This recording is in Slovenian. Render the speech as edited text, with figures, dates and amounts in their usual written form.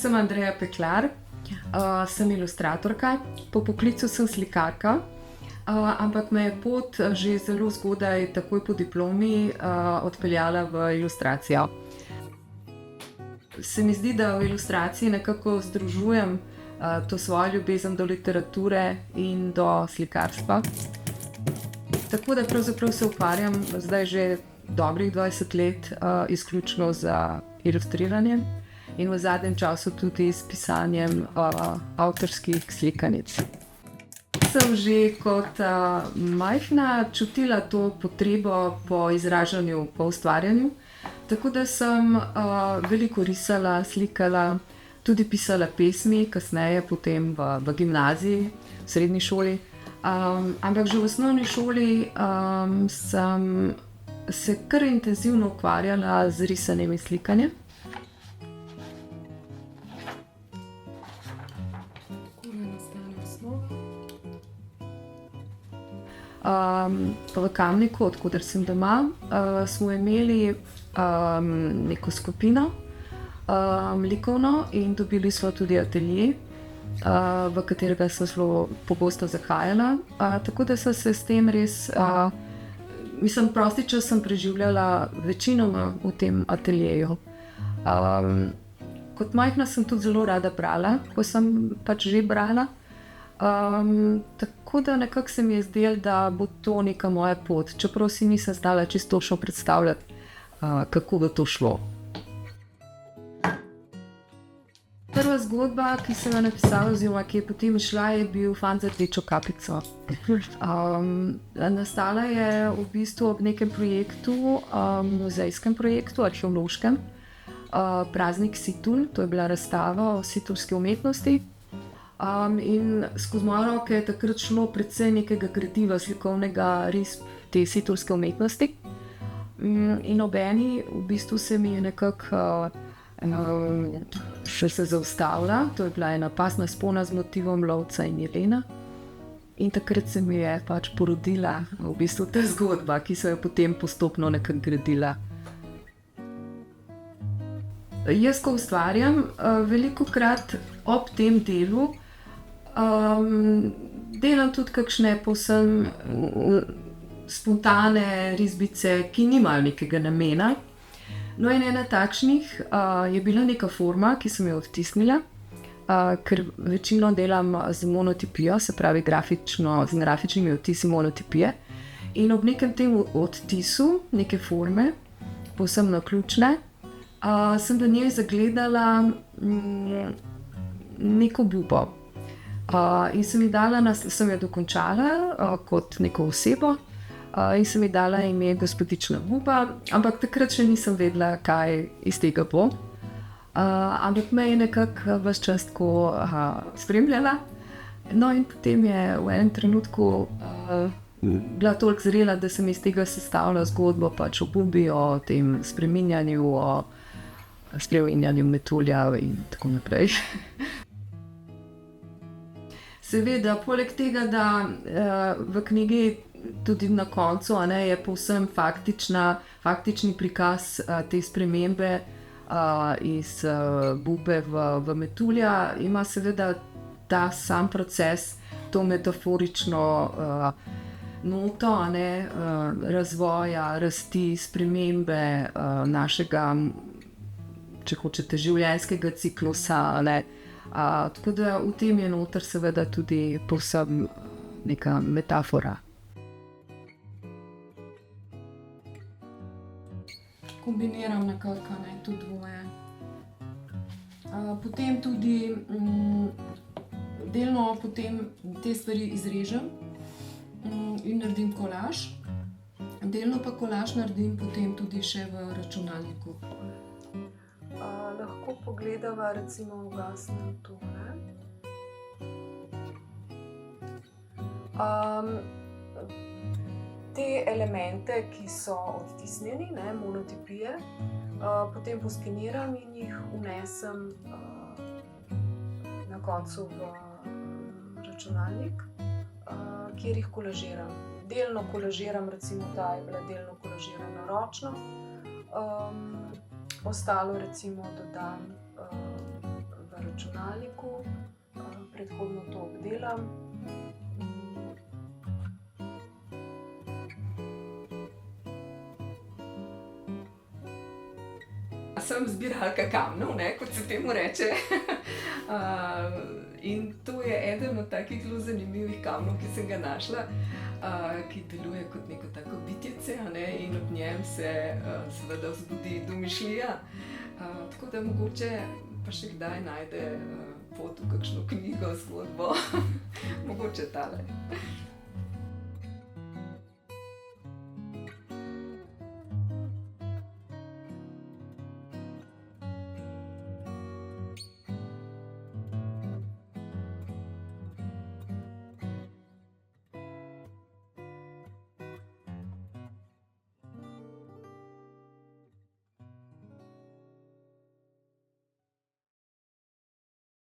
Sem Andreja Peklar, sem ilustratorka, po poklicu sem slikarka, ampak me je pot že zelo zgodaj, takoj po diplomi, odpeljala v ilustracijo. Se mi zdi, da v ilustraciji nekako združujem to svojo ljubezen do literature in do slikarstva. Tako da pravzaprav se ukvarjam zdaj že dobrih 20 let izključno z ilustriranjem in v zadnjem času tudi s pisanjem avtorskih slikanic. Sem že kot majhna čutila to potrebo po izražanju, po ustvarjanju, tako da sem veliko risala, slikala, tudi pisala pesmi, kasneje potem v gimnaziji, v srednji šoli. Ampak že v osnovni šoli sem se kar intenzivno ukvarjala z risanjem in slikanjem. V Kamniku, od koder sem doma, smo imeli neko skupino likovno in dobili smo tudi atelje, v katerega sem zelo pogosto zahajala. Tako da sem se s tem res, prosti čas sem preživljala večinoma v tem ateljeju. Kot majhna sem tudi zelo rada brala, ko sem pač že brala. Tako da nekako se mi je zdelo, da bo to neka moja pot, čeprav si nisem znala čisto točno predstavljati, kako bo to šlo. Prva zgodba, ki sem jo napisala oziroma ki je potem šla, je bil Fant z rdečo kapico. Nastala je v bistvu ob nekem projektu, muzejskem projektu, arheološkem, Praznik Situl, to je bila razstava o situlski umetnosti. In skozi moje roke je takrat šlo predvsej nekega gradiva slikovnega res te situlske umetnosti. In ob eni v bistvu se mi je nekako še se zaustavila, to je bila ena pasna spona z motivom lovca in jelena. In takrat se mi je pač porodila v bistvu ta zgodba, ki se je potem postopno nekako gradila. Jaz, ko ustvarjam, velikokrat ob tem delu delam tudi kakšne povsem spontane risbice, ki nimajo nekega namena. No in ena takšnih je bila neka forma, ki sem jo odtisnila, ker večino delam z monotipijo, se pravi z grafičnimi odtisi monotipije. In ob nekem tem odtisu neke forme, povsem naključne, sem v njej zagledala neko bubo. In sem jo dokončala kot neko osebo in sem ji dala ime Gospodična Buba, ampak takrat še nisem vedela, kaj iz tega bo. Ampak me je nekako ves čas tako spremljala. No in potem je v enem trenutku bila toliko zrela, da sem iz tega sestavila zgodbo pač o bubi, o tem spreminjanju, o spreminjanju metulja in tako naprej. Seveda, poleg tega, da v knjigi tudi na koncu je povsem faktični prikaz te spremembe iz bube v metulja, ima seveda ta sam proces, to metaforično noto razvoja, rasti, spremembe našega, če hočete, življenjskega ciklusa. Tako da v tem je noter seveda tudi povsem neka metafora. Kombiniram nekako to dvoje. Potem tudi delno potem te stvari izrežem in naredim kolaž. Delno pa kolaž naredim potem tudi še v računalniku. Lahko pogledava, recimo ugasnem tole. Te elemente, ki so odtisnjeni, monotipije, potem poskeniram in jih vnesem na koncu v računalnik, kjer jih kolažiram. Delno kolažiram, recimo ta je bila delno kolažirana ročno, ostalo recimo dodam v računalniku, predhodno to obdelam. Sem zbiralka kamnov, kot se temu reče. In to je eden od takih zelo zanimivih kamnov, ki sem ga našla, ki deluje kot neko tako bitjece, in ob njem se seveda vzbudi domišljija. Tako da mogoče pa še kdaj najde pot v kakšno knjigo, zgodbo, mogoče tale.